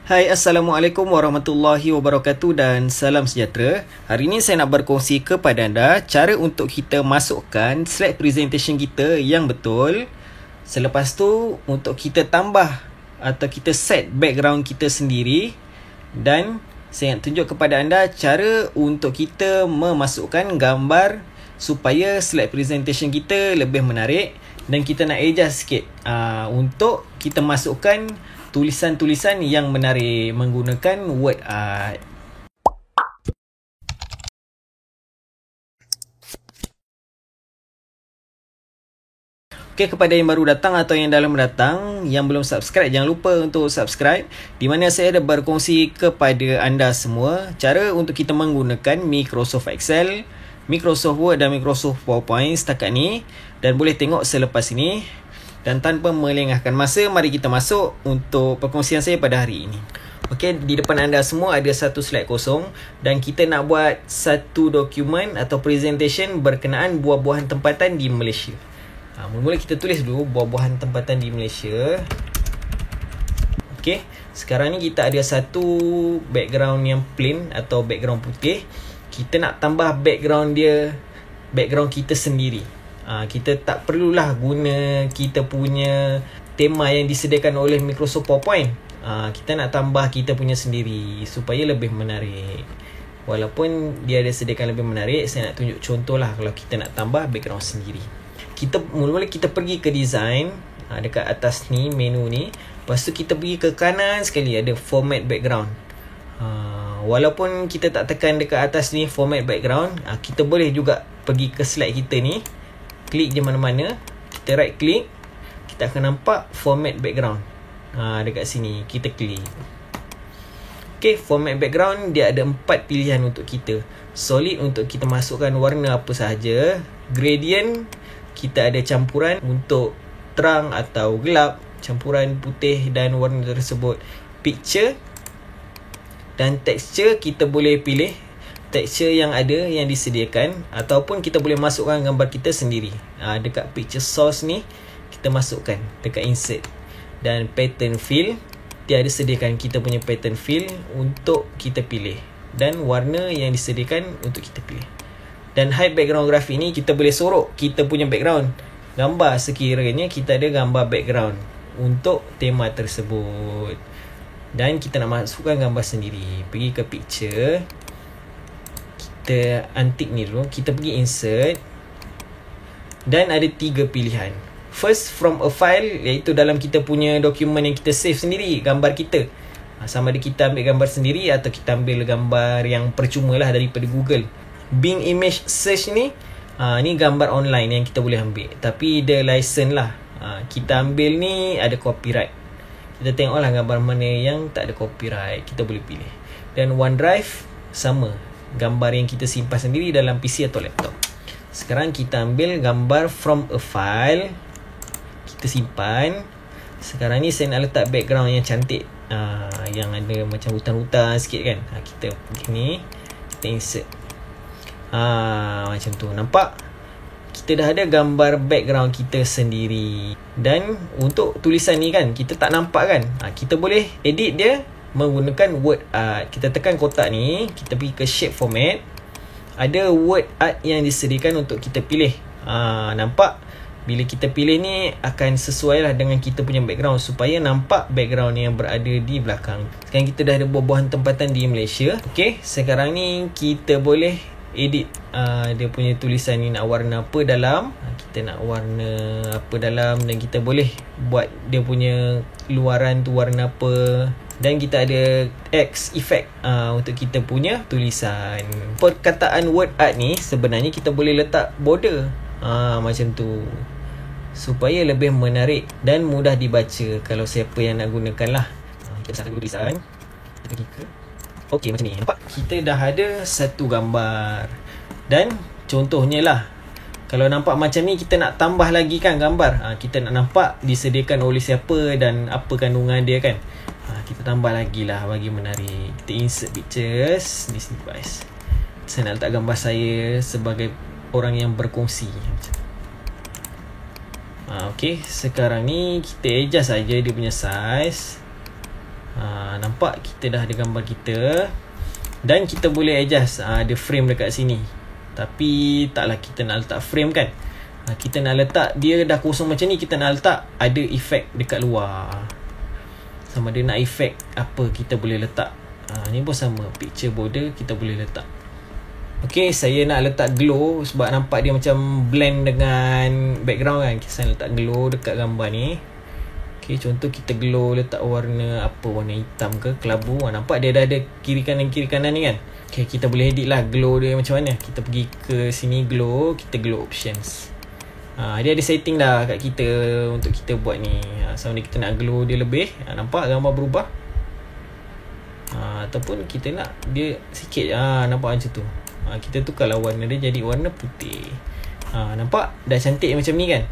Hai, Assalamualaikum warahmatullahi wabarakatuh dan salam sejahtera. Hari ini saya nak berkongsi kepada anda cara untuk kita masukkan slide presentation kita yang betul. Selepas tu untuk kita tambah atau kita set background kita sendiri. Dan saya nak tunjuk kepada anda cara untuk kita memasukkan gambar supaya slide presentation kita lebih menarik. Dan kita nak adjust sikit untuk kita masukkan tulisan-tulisan yang menarik menggunakan word art. Okey, kepada yang baru datang atau yang dalam datang, yang belum subscribe, jangan lupa untuk subscribe, di mana saya ada berkongsi kepada anda semua cara untuk kita menggunakan Microsoft Excel, Microsoft Word dan Microsoft PowerPoint setakat ni, dan boleh tengok selepas ini. Dan tanpa melengahkan masa, mari kita masuk untuk perkongsian saya pada hari ini. Okey, di depan anda semua ada satu slide kosong dan kita nak buat satu dokumen atau presentation berkenaan buah-buahan tempatan di Malaysia. Mula-mula kita tulis dulu buah-buahan tempatan di Malaysia. Okey, sekarang ni kita ada satu background yang plain atau background putih. Kita nak tambah background dia, background kita sendiri. Kita tak perlulah guna kita punya tema yang disediakan oleh Microsoft PowerPoint. Kita nak tambah kita punya sendiri supaya lebih menarik. Walaupun dia ada sediakan lebih menarik, saya nak tunjuk contoh lah kalau kita nak tambah background sendiri. Mula-mula kita pergi ke design, dekat atas ni, menu ni. Lepas tu kita pergi ke kanan sekali, ada format background. Walaupun kita tak tekan dekat atas ni format background, kita boleh juga pergi ke slide kita ni, klik je mana-mana, kita right click, kita akan nampak format background. Dekat sini kita klik. Okey, format background dia ada 4 pilihan untuk kita. Solid untuk kita masukkan warna apa sahaja, gradient kita ada campuran untuk terang atau gelap, campuran putih dan warna tersebut. Picture dan texture kita boleh pilih tekstur yang ada yang disediakan ataupun kita boleh masukkan gambar kita sendiri. Dekat picture source ni kita masukkan dekat insert. Dan pattern fill, dia ada sediakan kita punya pattern fill untuk kita pilih dan warna yang disediakan untuk kita pilih. Dan hide background grafik ni kita boleh sorok kita punya background gambar sekiranya kita ada gambar background untuk tema tersebut. Dan kita nak masukkan gambar sendiri, pergi ke picture, kita antik ni dulu, kita pergi insert dan ada 3 pilihan. First, from a file, iaitu dalam kita punya dokumen yang kita save sendiri gambar kita. Sama ada kita ambil gambar sendiri atau kita ambil gambar yang percuma lah daripada Google. Bing Image Search ni, ni gambar online yang kita boleh ambil, tapi dia license lah. Kita ambil ni ada copyright. Kita tengoklah gambar mana yang tak ada copyright, kita boleh pilih. Dan OneDrive sama, gambar yang kita simpan sendiri dalam PC atau laptop. Sekarang kita ambil gambar from a file, kita simpan. Sekarang ni saya nak letak background yang cantik, yang ada macam hutan-hutan sikit kan. Kita pergi ni, kita insert. Macam tu, nampak? Kita dah ada gambar background kita sendiri. Dan untuk tulisan ni kan, kita tak nampak kan, kita boleh edit dia menggunakan word art. Kita tekan kotak ni, kita pergi ke shape format, ada word art yang disediakan untuk kita pilih. Nampak? Bila kita pilih ni akan sesuai lah dengan kita punya background supaya nampak background yang berada di belakang. Sekarang kita dah ada buah-buahan tempatan di Malaysia. Okey, sekarang ni kita boleh edit dia punya tulisan ni, nak warna apa dalam, kita nak warna apa dalam, dan kita boleh buat dia punya luaran tu warna apa. Dan kita ada X effect untuk kita punya tulisan. Perkataan word art ni sebenarnya kita boleh letak border macam tu supaya lebih menarik dan mudah dibaca kalau siapa yang nak gunakan lah. Kita start tulisan, kita pergi ke okey, macam ni, nampak? Kita dah ada satu gambar. Dan contohnya lah, kalau nampak macam ni, kita nak tambah lagi kan gambar, kita nak nampak disediakan oleh siapa dan apa kandungan dia kan. Kita tambah lagi lah bagi menarik. Kita insert pictures, this device. Saya nak letak gambar saya sebagai orang yang berkongsi. Okey, sekarang ni kita adjust saja dia punya size. Nampak kita dah ada gambar kita. Dan kita boleh adjust ada frame dekat sini. Tapi taklah kita nak letak frame kan. Kita nak letak dia dah kosong macam ni, kita nak letak ada efek dekat luar. Sama ada nak efek apa kita boleh letak. Ni pun sama, picture border kita boleh letak. Okay, saya nak letak glow sebab nampak dia macam blend dengan background kan. Saya letak glow dekat gambar ni. Okay, contoh kita glow letak warna apa, warna hitam ke, kelabu. Nampak dia dah ada kiri kanan ni kan. Okay, kita boleh edit lah glow dia macam mana. Kita pergi ke sini glow, kita glow options. Dia ada setting dah kat kita untuk kita buat ni. Sama ada kita nak glow dia lebih, nampak gambar berubah. Ataupun kita nak dia sikit, nampak macam tu. Kita tukarlah warna dia jadi warna putih. Nampak dah cantik macam ni kan.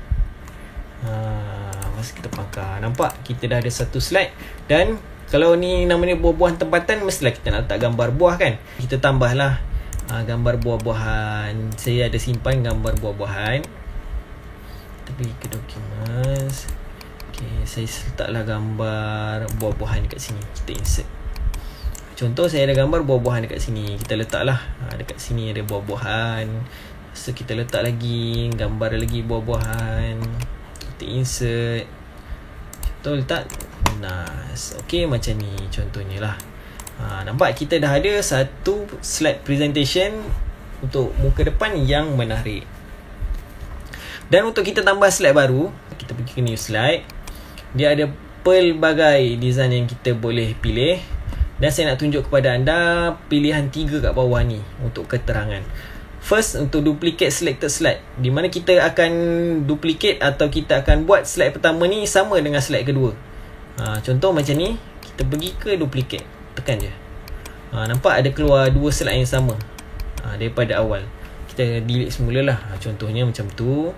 Masa kita pangkar, nampak kita dah ada satu slide. Dan kalau ni namanya buah-buahan tempatan, mestilah kita nak letak gambar buah kan. Kita tambahlah gambar buah-buahan. Saya ada simpan gambar buah-buahan. Kita pergi ke documents. Okay, saya letaklah gambar buah-buahan dekat sini. Kita insert. Contoh saya ada gambar buah-buahan dekat sini. Kita letaklah dekat sini ada buah-buahan. So kita letak lagi gambar lagi buah-buahan. Kita insert. Contoh letak nas. Okay, macam ni contohnya lah. Nampak kita dah ada satu slide presentation untuk muka depan yang menarik. Dan untuk kita tambah slide baru, kita pergi ke new slide. Dia ada pelbagai design yang kita boleh pilih. Dan saya nak tunjuk kepada anda pilihan 3 kat bawah ni untuk keterangan. First, untuk duplicate selected slide, di mana kita akan duplicate atau kita akan buat slide pertama ni sama dengan slide kedua. Contoh macam ni, kita pergi ke duplicate, tekan je. Nampak ada keluar 2 slide yang sama daripada awal. Kita delete semula lah. Contohnya macam tu.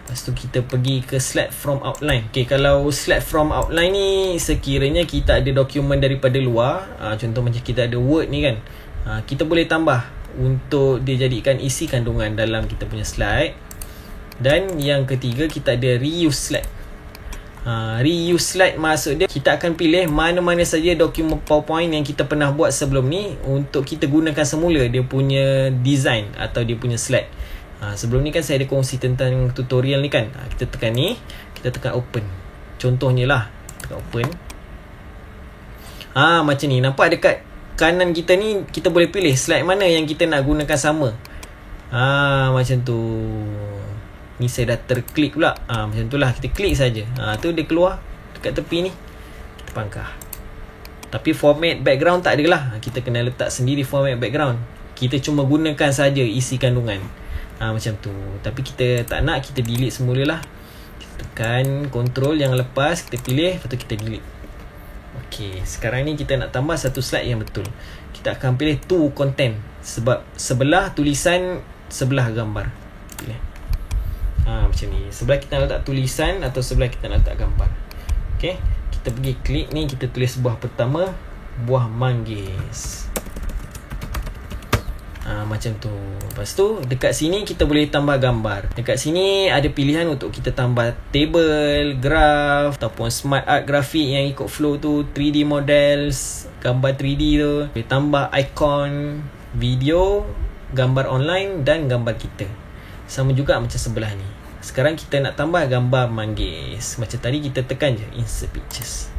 Lepas tu kita pergi ke slide from outline. Okay, kalau slide from outline ni sekiranya kita ada dokumen daripada luar, contoh macam kita ada Word ni kan, kita boleh tambah untuk dia jadikan isi kandungan dalam kita punya slide. Dan yang ketiga, kita ada reuse slide. Reuse slide maksud dia kita akan pilih mana-mana saja dokumen PowerPoint yang kita pernah buat sebelum ni untuk kita gunakan semula dia punya design atau dia punya slide. Sebelum ni kan saya ada kongsi tentang tutorial ni kan. Kita tekan ni, kita tekan open. Contohnya lah, tekan open. Macam ni. Nampak dekat kanan kita ni, kita boleh pilih slide mana yang kita nak gunakan sama. Macam tu. Ni saya dah terklik pula. Macam tu lah, kita klik saja. Tu dia keluar dekat tepi ni. Kita pangkar. Tapi format background tak adalah. Kita kena letak sendiri format background. Kita cuma gunakan saja isi kandungan. Macam tu. Tapi kita tak nak, kita delete semula lah. Kita tekan control yang lepas, kita pilih, lepas tu kita delete. Ok, sekarang ni kita nak tambah satu slide yang betul. Kita akan pilih to content, sebab sebelah tulisan, sebelah gambar. Pilih macam ni. Sebelah kita nak letak tulisan atau sebelah kita nak letak gambar. Ok, kita pergi klik ni, kita tulis buah pertama, buah manggis. Macam tu. Lepas tu dekat sini kita boleh tambah gambar. Dekat sini ada pilihan untuk kita tambah table, graph ataupun smart art grafik yang ikut flow tu, 3D models, gambar 3D tu. Boleh tambah icon, video, gambar online dan gambar kita. Sama juga macam sebelah ni. Sekarang kita nak tambah gambar manggis. Macam tadi kita tekan je insert pictures.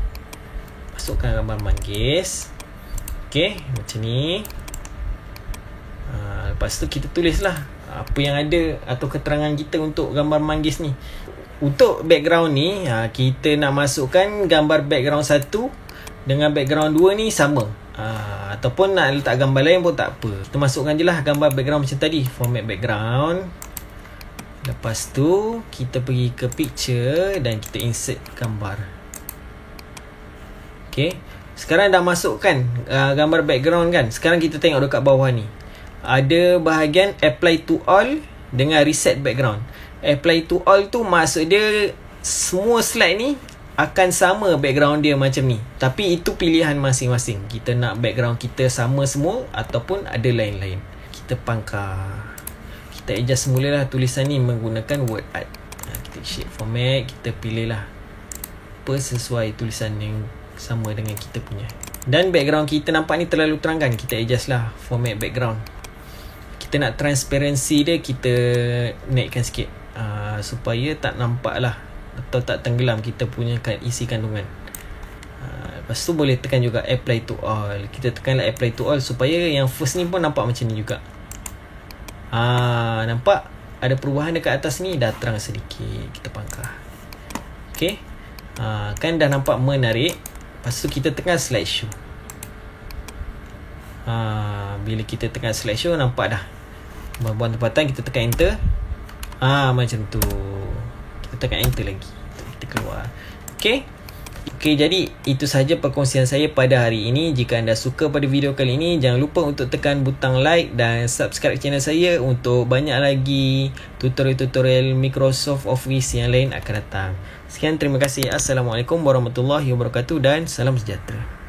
Masukkan gambar manggis. Okay, macam ni. Lepas tu kita tulislah apa yang ada atau keterangan kita untuk gambar manggis ni. Untuk background ni, kita nak masukkan gambar background 1 dengan background 2 ni sama. Ataupun nak letak gambar lain pun tak apa. Kita masukkan je lah gambar background macam tadi, format background. Lepas tu kita pergi ke picture dan kita insert gambar. Okay, sekarang dah masukkan gambar background kan. Sekarang kita tengok dekat bawah ni, ada bahagian apply to all dengan reset background. Apply to all tu maksud dia semua slide ni akan sama background dia macam ni. Tapi itu pilihan masing-masing. Kita nak background kita sama semua ataupun ada lain-lain. Kita pangkar. Kita adjust semula lah tulisan ni menggunakan word art. Kita shape format, kita pilih lah apa sesuai tulisan yang sama dengan kita punya. Dan background kita nampak ni terlalu terang kan, kita adjust lah format background. Kita nak transparency dia, kita naikkan sikit supaya tak nampak lah atau tak tenggelam kita punya isi kandungan. Lepas tu boleh tekan juga apply to all. Kita tekanlah apply to all supaya yang first ni pun nampak macam ni juga. Nampak ada perubahan dekat atas ni, dah terang sedikit. Kita pangkah. Okay, kan dah nampak menarik. Lepas tu kita tekan slideshow. Bila kita tekan slideshow, nampak dah buat tempatan. Kita tekan enter. Macam tu. Kita tekan enter lagi, kita keluar. Okay, jadi itu sahaja perkongsian saya pada hari ini. Jika anda suka pada video kali ini, jangan lupa untuk tekan butang like dan subscribe channel saya untuk banyak lagi tutorial-tutorial Microsoft Office yang lain akan datang. Sekian, terima kasih. Assalamualaikum warahmatullahi wabarakatuh dan salam sejahtera.